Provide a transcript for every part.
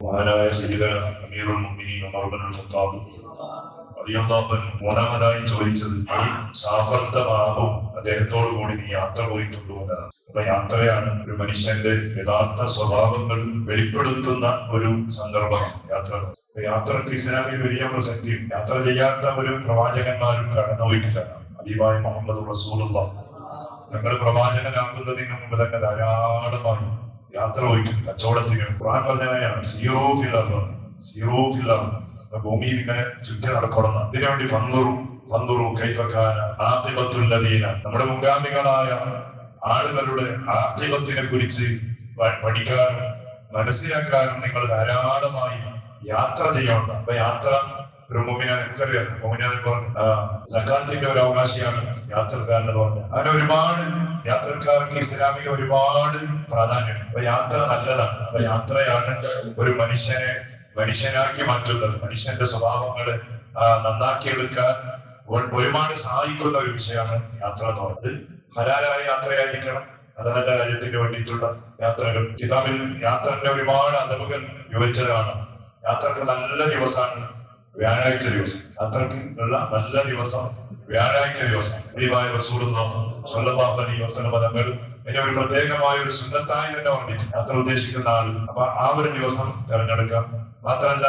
മഹാനായ സയ്യിദന അമീറുൽ മുഅ്മിനീൻ ഉമർ ഇബ്നുൽ ഖത്താബ് റളിയല്ലാഹു അൻഹു മൂന്നാമതായി ചോദിച്ചത് സാഫർത്ത മാബും അദ്ദേഹത്തോടു കൂടി നീ യാത്ര പോയിട്ടുണ്ടോ എന്നതാണ്. അപ്പൊ യാത്രയാണ് ഒരു മനുഷ്യന്റെ യഥാർത്ഥ സ്വഭാവങ്ങൾ വെളിപ്പെടുത്തുന്ന ഒരു സന്ദർഭമാണ് യാത്ര. യാത്രക്ക് ഇസ്ലാമിൽ വലിയ പ്രസക്തിയും യാത്ര ചെയ്യാത്ത ഒരു പ്രവാചകന്മാരും കടന്നുപോയിട്ടില്ല. ഹബീബായ മുഹമ്മദ് റസൂലുള്ളാഹ് തങ്ങൾ പ്രവാചകനാകുന്നതിന് മുമ്പ് തന്നെ ധാരാളമായി യാത്ര പോയിട്ടുണ്ട്. കച്ചവടത്തിന് ഖുർആൻ പറഞ്ഞതാണ് സീറോ ഫില്ലർ ഭൂമിയിൽ ഇങ്ങനെ ചുറ്റി നടക്കണം. അതിനുവേണ്ടി ഫന്ദുറു കൈഫകാന ആഖിബത്തുൽ ലദീന, നമ്മുടെ മുൻഗാമികളായ ആളുകളുടെ ആഖിബത്തിനെ കുറിച്ച് പഠിക്കാനും മനസ്സിലാക്കാനും നിങ്ങൾ ധാരാളമായി യാത്ര ചെയ്യണം. അപ്പൊ യാത്ര ഒരു മുഅ്മിനായ പറഞ്ഞു സക്കാത്തിന്റെ ഒരു അവകാശിയാണ് യാത്രക്കാരൻ എന്ന് പറഞ്ഞത്. അങ്ങനെ ഒരുപാട് യാത്രക്കാർക്ക് ഇസ്ലാമിൽ ഒരുപാട് പ്രാധാന്യം. അപ്പൊ യാത്ര നല്ലതാണ്. അപ്പൊ യാത്രയാണ് ഒരു മനുഷ്യനാക്കി മാറ്റുന്നത്. മനുഷ്യന്റെ സ്വഭാവങ്ങള് നന്നാക്കിയെടുക്കാൻ ഒരുപാട് സഹായിക്കുന്ന ഒരു വിഷയമാണ് യാത്ര എന്ന് പറയുന്നത്. ഹലാലായ യാത്രയായിരിക്കണം, നല്ല നല്ല കാര്യത്തിന് വേണ്ടിയിട്ടുള്ള യാത്രകൾ. കിതാബിൽ യാത്രന്റെ ഒരുപാട് അദബുകൾ വിവരിച്ചതാണ്. യാത്രക്ക് നല്ല ദിവസമാണ് വ്യാഴാഴ്ച ദിവസം. യാത്രക്ക് ഉള്ള നല്ല ദിവസം വ്യാഴാഴ്ച ദിവസം. ഹബീബായ റസൂലുള്ളാഹി സ്വല്ലല്ലാഹു അലൈഹി വസല്ലം തങ്ങൾ എന്നെ ഒരു പ്രത്യേകമായ ഒരു സുന്നത്തായി തന്നെ പറഞ്ഞിട്ട് യാത്ര ഉദ്ദേശിക്കുന്ന ആൾ അപ്പൊ ആ ഒരു ദിവസം തിരഞ്ഞെടുക്കാം. മാത്രമല്ല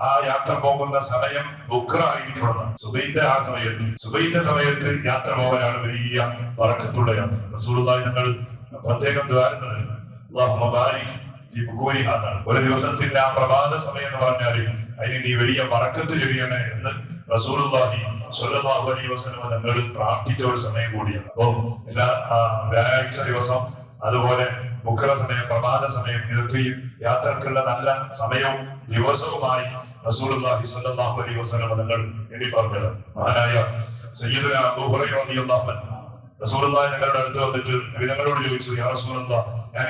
ആ യാത്ര പോകുന്ന സമയം ബുക്റായിരിക്കണം. സുബൈന്റെ സമയത്ത് യാത്ര പോകാനാണ് വലിയ ബറക്കത്തുള്ള യാത്ര. റസൂലുള്ളാഹി തങ്ങൾ പ്രത്യേകം ദ്വാരുന്നത് അല്ലാഹുമ്മ ബാരിക് ഫീ ബുകൂരിഹാ എന്നാണ്. ഒരു ദിവസത്തിന്റെ ആ പ്രഭാത സമയം എന്ന് പറഞ്ഞാല് അതിന് നീ വലിയ ബറക്കത്ത് ചൊരിയണേ എന്ന് റസൂലുള്ളാഹി സ്വല്ലല്ലാഹു അലൈഹി വസല്ലം തങ്ങൾ പ്രാർത്ഥിച്ച ഒരു സമയം കൂടിയാണ്. അപ്പോ എല്ലാ വ്യാഴാഴ്ച ദിവസം അതുപോലെ ബുക്ര സമയം, പ്രഭാത സമയം, ഇതൊക്കെ യാത്രക്കുള്ള നല്ല സമയവും ദിവസവുമായി റസൂലുള്ളാഹി സ്വല്ലല്ലാഹു അലൈഹി വസല്ലം തങ്ങൾ എണ്ണി പറഞ്ഞത്. മഹാനായ സയ്യിദുന അബൂ ഹുറൈറ റളിയല്ലാഹു അൻഹു റസൂലുള്ളാഹി ഞങ്ങളുടെ അടുത്ത് വന്നിട്ട് ഞങ്ങളോട് ചോദിച്ചു, യാ റസൂലല്ലാഹ്, ഞാൻ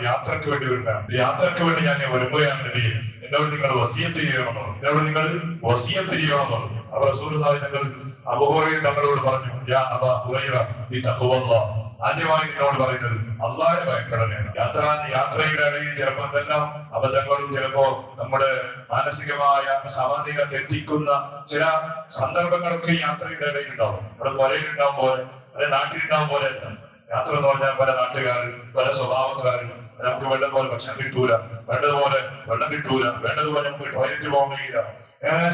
യാത്രക്ക് വേണ്ടി വരുന്നതാണ്. യാത്രക്ക് വേണ്ടി ഞാൻ ഒരുങ്ങുകയാണ് നബിയെ, എന്നോട് നിങ്ങൾ വസിയത്ത് ചെയ്യണമെന്നോ. അപ്പൊ റസൂലുള്ളാഹി ഞങ്ങൾ അബൂ ഹുറൈറ ഞങ്ങളോട് പറഞ്ഞു, യാ അബാ ഹുറൈറ ബിതഖ്വല്ലാഹ്, ആദ്യമായി നിന്നോട് പറയുന്നത് അല്ലാഹുവിനെ ഭയപ്പെടലാണ്. യാത്രയുടെ ഇടയിൽ ചിലപ്പോ എന്തെല്ലാം അബദ്ധങ്ങളും ചിലപ്പോ നമ്മുടെ മാനസികമായ സമാധിക തെറ്റിക്കുന്ന ചില സന്ദർഭങ്ങളൊക്കെ യാത്രയുടെ ഇടയിൽ ഉണ്ടാവും. നമ്മുടെ പുരയിലുണ്ടാവും പോലെ, അല്ലെ നാട്ടിലുണ്ടാവും പോലെ അല്ല. യാത്ര എന്ന് പറഞ്ഞാൽ പല നാട്ടുകാരും പല സ്വഭാവക്കാരും. നമുക്ക് വേണ്ടതുപോലെ ഭക്ഷണം കിട്ടൂല, വേണ്ടതുപോലെ വെള്ളം കിട്ടൂല, വേണ്ടതുപോലെ നമുക്ക് ടോയ്ലറ്റ് പോകാൻ കഴിയില്ല.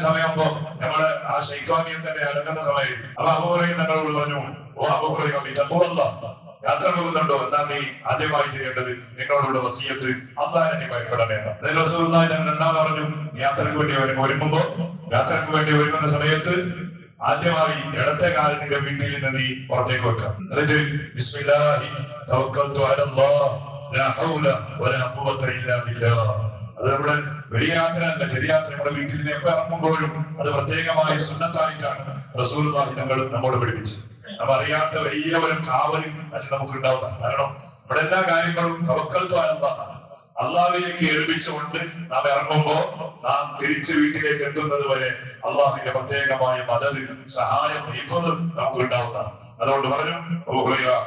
സമയമാകുമ്പോ നമ്മള് ആ ശൈത്വാനിയം തന്നെ അടങ്ങുന്ന സമയം. അപ്പൊ അബൂ ഹുറൈറ ഞങ്ങളോട് പറഞ്ഞു, ഓ അബൂ ഹുറൈറ ബിതഖ്വല്ലാഹ്, യാത്ര പോകുന്നുണ്ടോ? എന്താ നീ ആദ്യമായി ചെയ്യേണ്ടത്? നിന്നോടുള്ള വസിയത്ത് അല്ലാഹുവിനെ നീ ഭയപ്പെടണേ. റസൂലുള്ളാഹി രണ്ടാമത് പറഞ്ഞു, യാത്രക്ക് വേണ്ടി ഒരുങ്ങുന്ന സമയത്ത് ആദ്യമായി ഇടത്തെ കാലം നിന്റെ വീട്ടിൽ നിന്ന് നീ പുറത്തേക്ക് വെക്കാം. എന്നിട്ട് ബിസ്മില്ലാഹി തവക്കൽതു അലല്ലാഹ് ലാ ഹൗല വലാ ഖുവത ഇല്ലാ ബില്ലാഹ്. അത് നമ്മുടെ വലിയ യാത്ര അല്ല, ചെറിയ യാത്ര. നമ്മുടെ വീട്ടിൽ നിന്ന് എപ്പോ ഇറങ്ങുമ്പോഴും അത് പ്രത്യേകമായ സുന്നത്തായിട്ടാണ് റസൂലുള്ളാഹി തങ്ങൾ നമ്മോട് പഠിപ്പിച്ചത്. നാം അറിയാത്ത വലിയ ഒരു കാവൽ അത് നമുക്ക് ഉണ്ടാവുന്ന. കാരണം നമ്മുടെ എല്ലാ കാര്യങ്ങളും തവക്കൽതു അലല്ലാഹ്, അള്ളാഹുവിലേക്ക് ഏൽപ്പിച്ചുകൊണ്ട് നാം ഇറങ്ങുമ്പോ നാം തിരിച്ച് വീട്ടിലേക്ക് എത്തുന്നത് വരെ അള്ളാഹുവിന്റെ പ്രത്യേകമായ മദദ്, സഹായം, ഹിഫ്ദ് നമുക്ക് ഉണ്ടാവുന്നതാണ്. അതുകൊണ്ട് പറഞ്ഞു,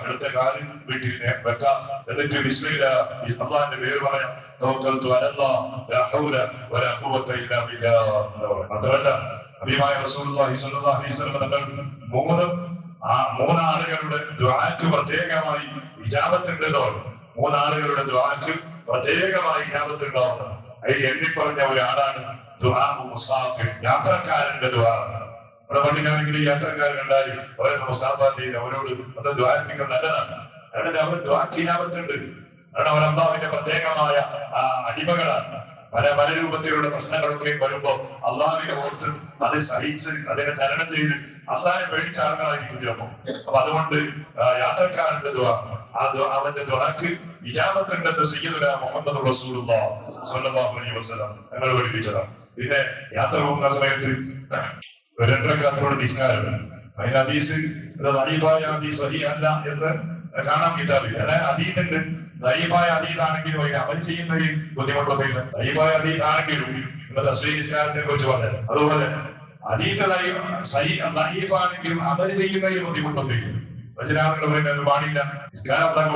എടുത്ത കാര്യം വീട്ടിൽ വെക്കാം. എന്നിട്ട് ബിസ്മില്ലാഹ്, അള്ളാഹിന്റെ പേര് പറയാം. തവക്കൽതു അലല്ലാഹ് ലാ ഹൗല വലാ ഖുവത ഇല്ലാ ബില്ലാഹ് എന്ന് പറയാം. മാത്രമല്ല ഹബീബായ റസൂലുള്ളാഹി സ്വല്ലല്ലാഹു അലൈഹി വസല്ലം തങ്ങൾ മൂന്നാളുകളുടെ ദുആക്ക് പ്രത്യേകമായി ഇജാബത്തുണ്ട്. മൂന്നാളുകളുടെ ദുആക്ക് പ്രത്യേകമായി ഇജാബത്ത് ഉണ്ടാവുന്നത്. അതിൽ എണ്ണിപ്പറഞ്ഞ ഒരാളാണ് ദുആ മുസാഫിർ, യാത്രക്കാരന്റെ ദുആ. നമ്മുടെ പള്ളിയിലാണെങ്കിൽ യാത്രക്കാരൻ കണ്ടാൽ അവരെ മുസാഫാത്ത് അവരോട് ഒന്ന് ദ്വാരപ്പിക്കുന്നത് നല്ലതാണ്. കാരണം അവർ ദ്വാക്ക് ഇജാബത്തുണ്ട്. കാരണം അവർ അല്ലാഹുവിന്റെ പ്രത്യേകമായ അടിമകളാണ്. പല രൂപത്തിലുള്ള പ്രശ്നങ്ങളൊക്കെ വരുമ്പോ അള്ളാഹുവിനെ ഓർത്ത് അത് സഹിച്ച് അതിനെ തരണം ചെയ്ത് അള്ളാഹിനെ പേടിച്ച ആളുകളായിരിക്കും ചിലപ്പോ. അപ്പൊ അതുകൊണ്ട് യാത്രക്കാരന്റെ ദുആ, അവന്റെ ദുആക്ക് ഇജാബത്തുണ്ടെന്ന് സയ്യിദുനാ മുഹമ്മദ് റസൂലുള്ളാഹി സ്വല്ലല്ലാഹു അലൈഹി വസല്ലം ഞങ്ങൾ പഠിപ്പിച്ചതാണ്. പിന്നെ യാത്ര പോകുന്ന സമയത്ത് 2 റക്അത്തോട് നിസ്കാരം. അതിന് ഹദീസ് ദഈഫായ ഹദീസ് സഹീഹ് അല്ല എന്ന് കാണാൻ കിതാബിൽ. അതായത് ഹദീസുണ്ട്, ദഈഫായ ഹദീസാണെങ്കിലും അതിന് അമൽ ചെയ്യുന്നതിൽ ബുദ്ധിമുട്ടൊന്നുമില്ല. ദഈഫായ ഹദീസാണെങ്കിലും തസ്ബീഹ് നിസ്കാരത്തിനെ കുറിച്ച് പറഞ്ഞത്. അതുപോലെ ഹദീസ് ദഈഫാണെങ്കിലും അമൽ ചെയ്യുന്നതിൽ ബുദ്ധിമുട്ടൊന്നുമില്ല. വചനാളുകൾ പറയുന്നത് പാടില്ല. നിസ്കാരം അല്ലാഹുവിന്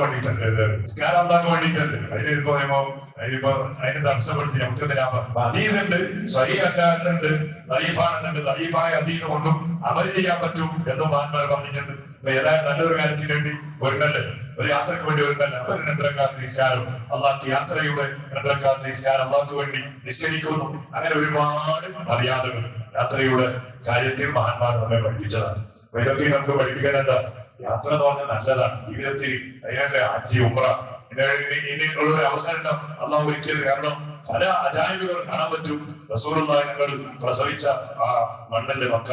വേണ്ടിയിട്ടല്ലേ. അതിന് അതിന് തടസ്സപ്പെടുത്തി നമുക്ക് അതീതുണ്ട്, സ്വഹീഹല്ലാന്നുണ്ട്, ദഈഫാണെന്നുണ്ട്. ദഈഫായ അതീത് കൊണ്ടും അമൽ ചെയ്യാൻ പറ്റും എന്നും മഹാന്മാർ പറഞ്ഞിട്ടുണ്ട്. അപ്പൊ ഏതായാലും നല്ലൊരു കാര്യത്തിന് വേണ്ടി ഒരുങ്ങല്, ഒരു യാത്രക്ക് വേണ്ടി ഒരുങ്ങല്ല. ഒരു 2 റക്അത്ത് നിസ്കാരം, അള്ളാഹ് യാത്രയുടെ 2 റക്അത്ത് നിസ്കാരം അള്ളാഹ്ക്ക് വേണ്ടി നിസ്കരിക്കുന്നു. അങ്ങനെ ഒരുപാട് മര്യാദകൾ യാത്രയുടെ കാര്യത്തിൽ മഹാന്മാർ നമ്മെ പഠിപ്പിച്ചതാണ്. അപ്പൊ ഇതൊക്കെ നമുക്ക് പഠിപ്പിക്കാനല്ല, യാത്ര എന്ന് പറഞ്ഞാൽ നല്ലതാണ് ജീവിതത്തിൽ. അതിനല്ലേ ഹജ്ജ്, ഉംറ, ഇനിയുള്ള ഒരു അവസരം ഉണ്ടാവും അള്ളാഹ് ഒരിക്കലും. കാരണം പല അജായിബുകൾ കാണാൻ പറ്റും. റസൂലുള്ളാഹി ഞങ്ങൾ പ്രസവിച്ച ആ മണ്ണല്ലേ മക്ക,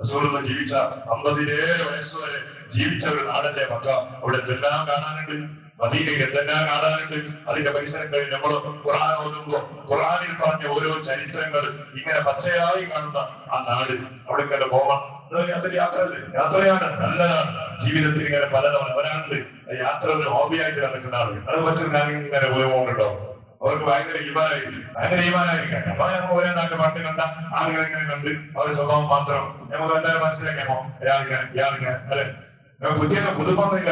റസൂലുള്ള ജീവിച്ച 57 വയസ്സ് വരെ ജീവിച്ച ഒരു നാടല്ലേ മക്ക. അവിടെ എന്തെല്ലാം കാണാനുണ്ട്, മദീനയിൽ എന്തെല്ലാം കാണാനുണ്ട്. അതിന്റെ പരിസരങ്ങളിൽ നമ്മൾ ഖുർആൻ ഓതുമ്പോ ഖുർആനിൽ പറഞ്ഞ ഓരോ ചരിത്രങ്ങൾ ഇങ്ങനെ പച്ചയായി കാണുന്ന ആ നാട്, അവിടെ ഇങ്ങനെ പോകണം. അതൊരു യാത്രയല്ലേ, യാത്രയാണ്, നല്ലതാണ്. ജീവിതത്തിൽ ഇങ്ങനെ പലതവണ ഒരാളുണ്ട് യാത്ര ഒരു ഹോബിയായിട്ട് നടക്കുന്ന ആളുകൾ. അത് മറ്റൊരു കാര്യം ഇങ്ങനെ ഉപയോഗമുണ്ടോ, അവർക്ക് ഭയങ്കര ഈമാനായിരിക്കാം. അപ്പൊ ഞങ്ങൾ ഒരേ നാട്ടിൽ പണ്ട് കണ്ട ആളുകൾ ഇങ്ങനെ കണ്ട് അവരുടെ സ്വഭാവം മാത്രം ഞങ്ങൾ എല്ലാവരും മനസ്സിലാക്കാമോ, ഇയാളിങ്ങനെ അല്ലെ. പുതുമൊന്നുമില്ല,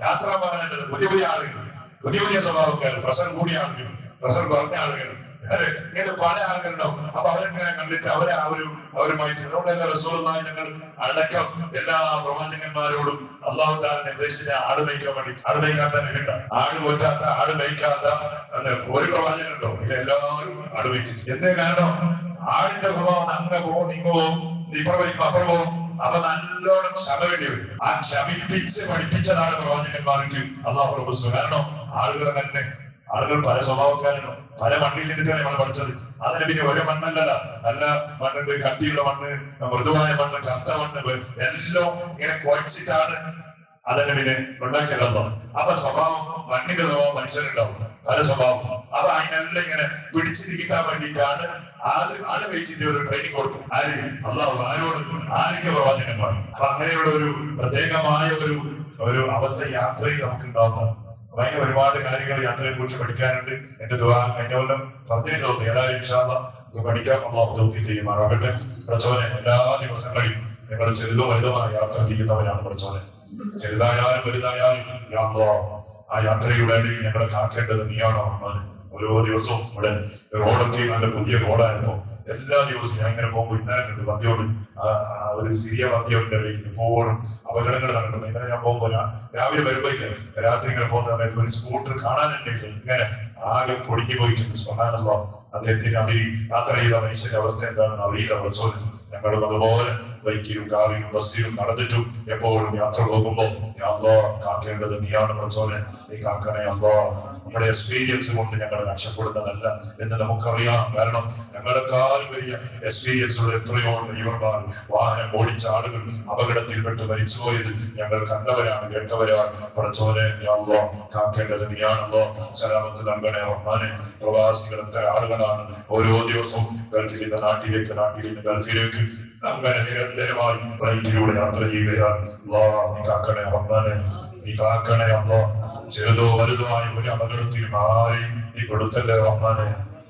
യാത്രാ മകനല്ലത്. പുതിയ ആളുകൾ, പുതിയ സ്വഭാവക്കാർ, പ്രഷർ കൂടിയ ആളുകൾ, പ്രഷർ കുറഞ്ഞ ആളുകൾ, അല്ലെ, ഇങ്ങനെ പല ആളുകളുണ്ടാവും. അപ്പൊ അവരിങ്ങനെ കണ്ടിട്ട് അവരുമായിട്ട് അതുകൊണ്ടല്ല റസൂലുള്ളാഹി ഞങ്ങൾ അടക്കം എല്ലാ പ്രവാചകന്മാരോടും അല്ലാഹു തആല നിർദ്ദേശിച്ച ആട് മേയ്ക്കാൻ വേണ്ടി, ആട് മേയ്ക്കാത്ത നിലണ്ട, ആട് പോറ്റാത്ത, ആട് മേയ്ക്കാത്ത ഒരു പ്രവാചകനുണ്ടോ? ഇതെല്ലാവരും ആട് മേയ്ച്ചു. എന്തേ കാരണം? ആടിന്റെ സ്വഭാവം അങ്ങ് പോവും, നിങ്ങുപോവും, അപ്പുറം പോവും. അപ്പൊ നല്ലോണം ക്ഷമ വേണ്ടി വരും. ആ ക്ഷമിപ്പിച്ച് പഠിപ്പിച്ചതാണ് പ്രവാചകന്മാർക്ക് അല്ലാഹു റബ്ബ്. കാരണം ആളുകൾ പല സ്വഭാവക്കാരാണ്, പല മണ്ണിൽ നിന്നിട്ടാണ് നമ്മൾ പഠിച്ചത്. അതിന് പിന്നെ ഒരു മണ്ണല്ലല്ല, നല്ല മണ്ണുണ്ട്, കട്ടിയുള്ള മണ്ണ്, മൃദുവായ മണ്ണ്, കറുത്ത മണ്ണ്, എല്ലാം ഇങ്ങനെ കുഴച്ചിട്ടാണ് അതിന് പിന്നെ ഉണ്ടാക്കിയതല്ലോ. അപ്പൊ സ്വഭാവം, മണ്ണിന്റെ സ്വഭാവം മനുഷ്യരുണ്ടാവും, പല സ്വഭാവം. അപ്പൊ അതിനെല്ലാം ഇങ്ങനെ പിടിച്ചിരിക്കാൻ വേണ്ടിയിട്ടാണ് ആട് വെച്ചിട്ട് ഒരു ട്രെയിനിങ് കൊടുത്തു. ആര്? അല്ലാഹു. ആരോട്? ആർക്ക്? പ്രവാചകന്മാർ. അപ്പൊ അങ്ങനെയുള്ള ഒരു പ്രത്യേകമായ ഒരു അവസ്ഥ യാത്രയിൽ നമുക്ക് ഉണ്ടാവുന്നത്. അതിന് ഒരുപാട് കാര്യങ്ങൾ യാത്രയെ കുറിച്ച് പഠിക്കാനുണ്ട്. എന്റെ ദുആ കഴിഞ്ഞ കൊല്ലം പറഞ്ഞു തോന്നി, ഏതായാലും ഇൻഷാ അല്ലാഹ് പഠിക്കാൻ അല്ലാഹു തൗഫീഖ് ചെയ്യുമാറാകട്ടെ. പഠിച്ചവനെ എല്ലാ ദിവസങ്ങളിലും നിങ്ങൾ ചെറുതും വലുതുമായ യാത്ര ചെയ്യുന്നവരാണ് പഠിച്ചവനെ. ചെറുതായാലും വലുതായാലും യാ അല്ലാഹ് ആ യാത്രയുടെ ഇടയിൽ ഞങ്ങളെ കാക്കേണ്ടത് നീയാണ് റഹ്മാൻ. ഓരോ ദിവസവും ഇവിടെ റോഡൊക്കെ നല്ല പുതിയ റോഡായിരുന്നു. എല്ലാ ദിവസവും ഞാൻ ഇങ്ങനെ പോകുമ്പോൾ ഇന്നലെ കണ്ട് വന്ധ്യോട് ഒരു സിറിയ വന്ധ്യോന്റെ ഇടയിൽ എപ്പോഴും അപകടങ്ങൾ നടക്കുന്നത്. ഇന്നലെ ഞാൻ പോകുമ്പോൾ രാവിലെ വരുമ്പോ ഇല്ല, രാത്രി ഇങ്ങനെ പോകുന്ന സമയത്ത് ഒരു സ്കൂട്ടർ കാണാനല്ലേ ഇല്ല, ഇങ്ങനെ ആകെ പൊടിഞ്ഞു പോയിട്ടുണ്ട്. സുബ്ഹാനല്ലാഹ്. അദ്ദേഹത്തിന് യാത്ര ചെയ്ത മനുഷ്യന്റെ അവസ്ഥ എന്താണെന്ന് അറിയില്ല. വിളിച്ചോലും ഞങ്ങളും അതുപോലെ ബൈക്കിലും കാറിലും ബസ്സിലും നടന്നിട്ടും എപ്പോഴും യാത്ര പോകുമ്പോ യാ അല്ലാഹ് കാക്കേണ്ടത് നീയാണ് വിളിച്ചോനെ, നീ കാക്കണേ അല്ലാഹ്. നമ്മുടെ എക്സ്പീരിയൻസ് കൊണ്ട് ഞങ്ങൾ രക്ഷപ്പെടുന്നതല്ല എന്ന് നമുക്കറിയാം. കാരണം ഞങ്ങളെക്കാൾ വലിയ എക്സ്പീരിയൻസ് ഉള്ള എത്രയോ ഡ്രൈവർമാർ, വാഹനം ഓടിച്ച ആളുകൾ അപകടത്തിൽപ്പെട്ട് മരിച്ചുപോയത് ഞങ്ങൾ കണ്ടവരാണ്, കേട്ടവരാണ്. പഠിച്ചോനെ യാ അല്ലാഹ് കാക്കേണ്ടത് നീയാണല്ലോ. സലാമത്ത് നൽകണേ റഹ്മാനെ. പ്രവാസികൾ എത്ര ആളുകളാണ് ഓരോ ദിവസവും ഗൾഫിൽ നിന്ന് നാട്ടിലേക്ക്, നാട്ടിൽ നിന്ന് ഗൾഫിലേക്ക് അങ്ങനെ നിരന്തരമായി ഫ്ലൈറ്റിലൂടെ യാത്ര ചെയ്യുകയാണ്. അല്ലാഹ് നീ കാക്കണേ റഹ്മാനെ, നീ കാക്കണേ അല്ലാഹ്. ചെറുതോ വലുതുമായ ഒരു അപകടത്തിലും ആരെയും നീ കൊടുത്തല്ലേ റഹ്മാനെ.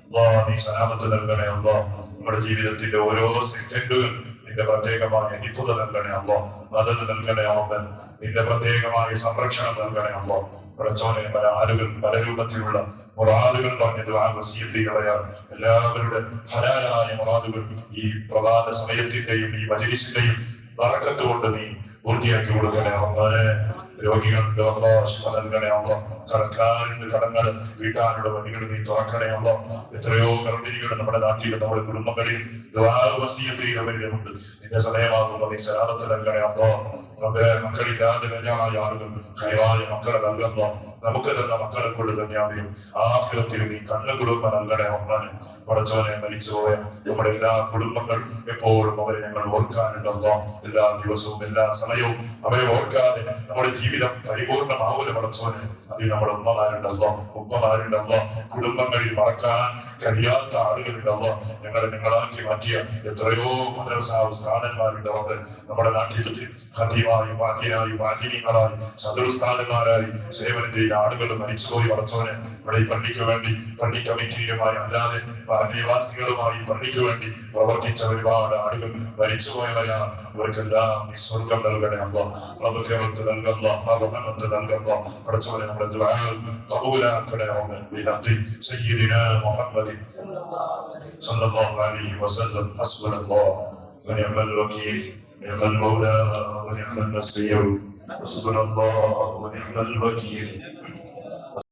അല്ലാഹ് നീ സലാമത്ത് നൽകണേ അല്ലാഹ്. നമ്മുടെ ജീവിതത്തിന്റെ ഓരോ സെക്കൻഡുകൾ നിന്റെ പ്രത്യേകമായ ഹിഫ്ള് നൽകണേ അല്ലാഹ്. മദദ് നൽകണേ റഹ്മാൻ. നിന്റെ പ്രത്യേകമായ സംരക്ഷണം നൽകണേ അല്ലാഹ്. പഠിച്ചോനെ പല ആളുകൾ പല രൂപത്തിലുള്ള മുറാദുകൾ പറഞ്ഞത് വസീയത്തുകളാണ്. എല്ലാവരുടെ ഹലാലായ മുറാദുകൾ ഈ പ്രഭാത സമയത്തിന്റെയും ഈ മജ്‌ലിസിന്റെയും ബറക്കത്ത് കൊണ്ട് നീ പൂർത്തിയാക്കി കൊടുക്കണേ റഹ്മാനെ. രോഗികളുടെ ശിഫ നൽകണേ അല്ലാഹ്. കടക്കാരുടെ കടങ്ങൾ വീട്ടാനുള്ള വഴികൾ നീ തുറക്കണേ അല്ലാഹ്. എത്രയോ ഗർഭിണികൾ നമ്മുടെ നാട്ടിലും നമ്മുടെ കുടുംബങ്ങളിലും ദുആ വസിയത്ത് ചെയ്തവരുണ്ട്. നിന്റെ സമയമാകുമ്പോൾ നീ സലാമത്ത് നൽകണേ അല്ലാഹ്. റബ്ബേ, മക്കളില്ലാതെ ബേജാറായ ആളുകൾ ഖൈറായ മക്കളെ നൽകണം. നമുക്ക് തന്ന മക്കളെ കൊണ്ട് തന്നെയാണെങ്കിലും ആഖിറത്തിൽ നീ കണ്ണുകുളിർമ നൽകണേ റഹ്മാനെ. പടച്ചവനെ മരിച്ചുപോയ നമ്മുടെ എല്ലാ കുടുംബങ്ങൾ എപ്പോഴും അവരെ ഞങ്ങൾ ഓർക്കാനുണ്ടല്ലോ. എല്ലാ ദിവസവും എല്ലാ സമയവും അവരെ ഓർക്കാതെ നമ്മുടെ ജീവിതം പരിപൂർണമാവൂല പടച്ചവനെ. അതിൽ നമ്മുടെ ഉമ്മമാരുണ്ടല്ലോ, ഉപ്പമാരുണ്ടല്ലോ, കുടുംബങ്ങളിൽ മറക്കാൻ കഴിയാത്ത ആളുകളുണ്ടല്ലോ. നിങ്ങളാക്കി മാറ്റിയ എത്രയോ മദ്രസ സ്ഥാനന്മാരുണ്ടോ. നമ്മുടെ നാട്ടിൽ ഖതീമായും വാദ്യനായും വാദ്യനീയങ്ങളായി സദൃസ്ഥാനന്മാരായി സേവനം ചെയ്ത ആളുകൾ മരിച്ചുപോയി പടച്ചവനെ. ഇവിടെ ഈ പള്ളിക്ക് വേണ്ടി പള്ളി കമ്മിറ്റിയുമായി അല്ലാതെ നിവാസികളുമായി പള്ളിക്ക് വേണ്ടി പ്രവർത്തിച്ച ഒരുപാട് ആളുകൾ മരിച്ചുപോയവരാണ്. ഇവർക്കെല്ലാം നീ സ്വർഗം നൽകണേ അല്ലാഹ്. നൽകല്ലോ. റഹ്മത്ത് നൽകുക. പടച്ചവനെ നമ്മുടെ ദുആ ഖബൂലാക്കണേ റബ്ബേ. ബിഹഖി സയ്യിദിനാ മുഹമ്മദ് സല്ലല്ലാഹു അലൈഹി വസല്ലം. ഹസ്ബുനല്ലാഹു വനിഅമൽ വകീൽ നിഅമൽ മൗലാ വനിഅമൻ നസീർ. حسبنا الله ونعم الوكيل.